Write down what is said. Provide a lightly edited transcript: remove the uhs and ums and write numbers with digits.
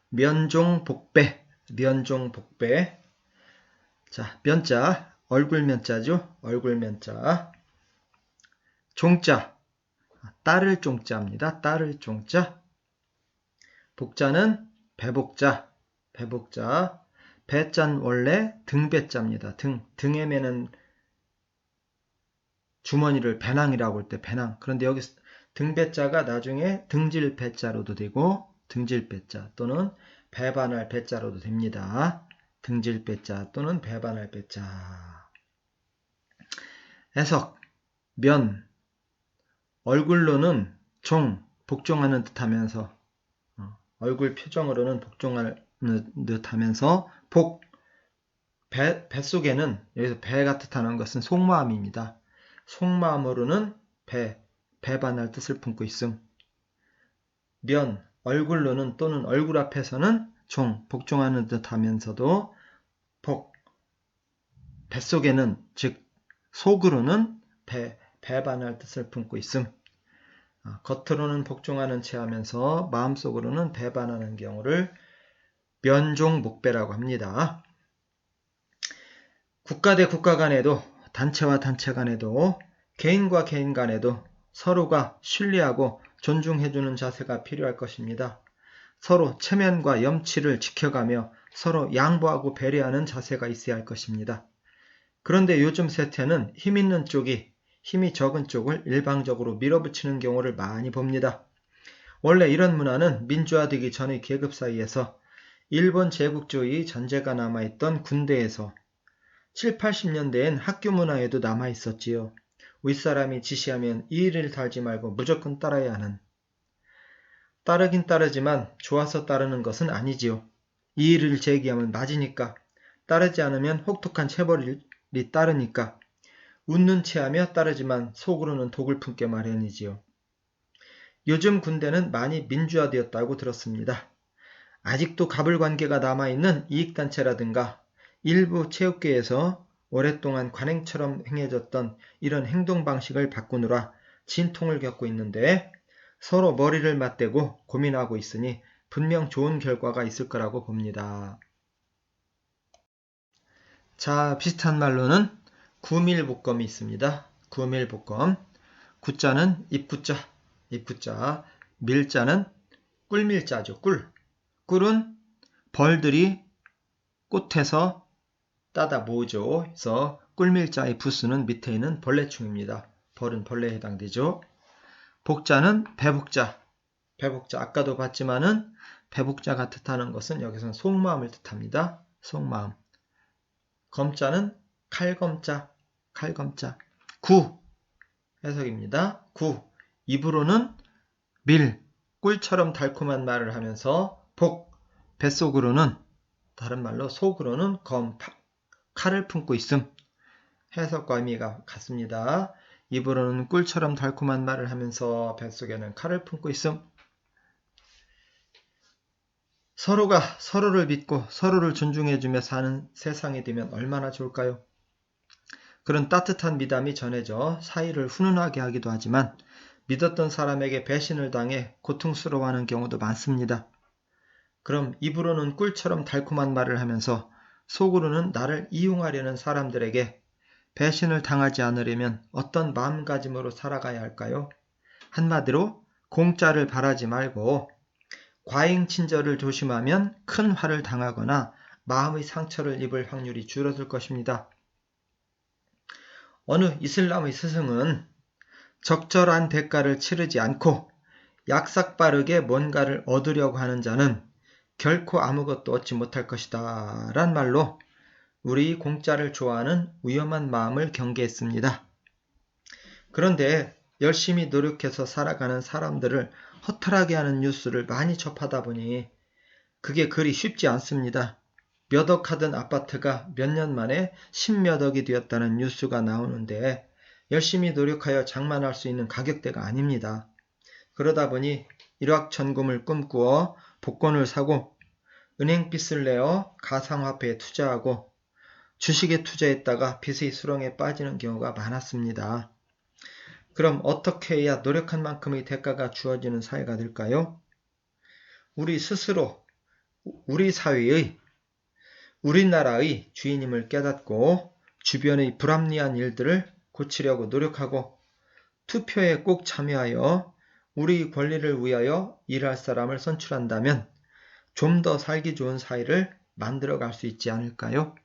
면종복배, 면종복배. 자, 면자, 얼굴 면자죠. 얼굴 면자. 종자, 따를 종자입니다. 따를 종자. 복자는 배복자, 배복자. 배자는 원래 등배자입니다. 등에 매는 주머니를 배낭이라고 할 때 배낭. 그런데 여기 등배자가 나중에 등질배자로도 되고 등질배자 또는 배반할 배자로도 됩니다. 등질배자 또는 배반할 배자. 해석. 면, 얼굴로는 종, 복종하는 듯하면서 얼굴 표정으로는 복종하는 듯하면서 복, 뱃속에는 여기서 배가 뜻하는 것은 속마음입니다. 속마음으로는 배반할 뜻을 품고 있음. 면, 얼굴로는 또는 얼굴 앞에서는 종, 복종하는 듯하면서도 복, 뱃속에는 즉 속으로는 배반할 뜻을 품고 있음. 겉으로는 복종하는 채 하면서 마음속으로는 배반하는 경우를 면종목배라고 합니다. 국가 대 국가 간에도 단체와 단체 간에도 개인과 개인 간에도 서로가 신뢰하고 존중해주는 자세가 필요할 것입니다. 서로 체면과 염치를 지켜가며 서로 양보하고 배려하는 자세가 있어야 할 것입니다. 그런데 요즘 세태는 힘 있는 쪽이 힘이 적은 쪽을 일방적으로 밀어붙이는 경우를 많이 봅니다. 원래 이런 문화는 민주화되기 전의 계급 사이에서 일본 제국주의 전제가 남아있던 군대에서 7, 80년대엔 학교 문화에도 남아있었지요. 윗사람이 지시하면 이의를 달지 말고 무조건 따라야 하는. 따르긴 따르지만 좋아서 따르는 것은 아니지요. 이의를 제기하면 맞으니까. 따르지 않으면 혹독한 체벌이 따르니까. 웃는 체하며 따르지만 속으로는 독을 품게 마련이지요. 요즘 군대는 많이 민주화되었다고 들었습니다. 아직도 가불관계가 남아있는 이익단체라든가 일부 체육계에서 오랫동안 관행처럼 행해졌던 이런 행동 방식을 바꾸느라 진통을 겪고 있는데 서로 머리를 맞대고 고민하고 있으니 분명 좋은 결과가 있을 거라고 봅니다. 자, 비슷한 말로는 구밀복검이 있습니다. 구밀복검. 구자는 입구자. 밀자는 꿀밀자죠. 꿀은 벌들이 꽃에서 따다 모으죠. 그래서 꿀밀자의 부스는 밑에 있는 벌레충입니다. 벌은 벌레에 해당되죠. 복자는 배복자. 아까도 봤지만은 배복자가 뜻하는 것은 여기서는 속마음을 뜻합니다. 속마음. 검자는 칼검자. 구 해석입니다. 구. 입으로는 밀, 꿀처럼 달콤한 말을 하면서 복, 뱃속으로는 다른 말로 속으로는 검, 칼을 품고 있음. 해석과 의미가 같습니다. 입으로는 꿀처럼 달콤한 말을 하면서 뱃속에는 칼을 품고 있음. 서로가 서로를 믿고 서로를 존중해주며 사는 세상이 되면 얼마나 좋을까요? 그런 따뜻한 미담이 전해져 사이를 훈훈하게 하기도 하지만 믿었던 사람에게 배신을 당해 고통스러워하는 경우도 많습니다. 그럼 입으로는 꿀처럼 달콤한 말을 하면서 속으로는 나를 이용하려는 사람들에게 배신을 당하지 않으려면 어떤 마음가짐으로 살아가야 할까요? 한마디로 공짜를 바라지 말고 과잉친절을 조심하면 큰 화를 당하거나 마음의 상처를 입을 확률이 줄어들 것입니다. 어느 이슬람의 스승은 적절한 대가를 치르지 않고 약삭빠르게 뭔가를 얻으려고 하는 자는 결코 아무것도 얻지 못할 것이다 란 말로 우리 공짜를 좋아하는 위험한 마음을 경계했습니다. 그런데 열심히 노력해서 살아가는 사람들을 허탈하게 하는 뉴스를 많이 접하다 보니 그게 그리 쉽지 않습니다. 몇 억 하던 아파트가 몇 년 만에 10몇 억이 되었다는 뉴스가 나오는데 열심히 노력하여 장만할 수 있는 가격대가 아닙니다. 그러다 보니 일확천금을 꿈꾸어 복권을 사고 은행빚을 내어 가상화폐에 투자하고 주식에 투자했다가 빚의 수렁에 빠지는 경우가 많았습니다. 그럼 어떻게 해야 노력한 만큼의 대가가 주어지는 사회가 될까요? 우리 스스로 우리 사회의, 우리나라의 주인임을 깨닫고 주변의 불합리한 일들을 고치려고 노력하고 투표에 꼭 참여하여 우리 권리를 위하여 일할 사람을 선출한다면 좀 더 살기 좋은 사회를 만들어갈 수 있지 않을까요?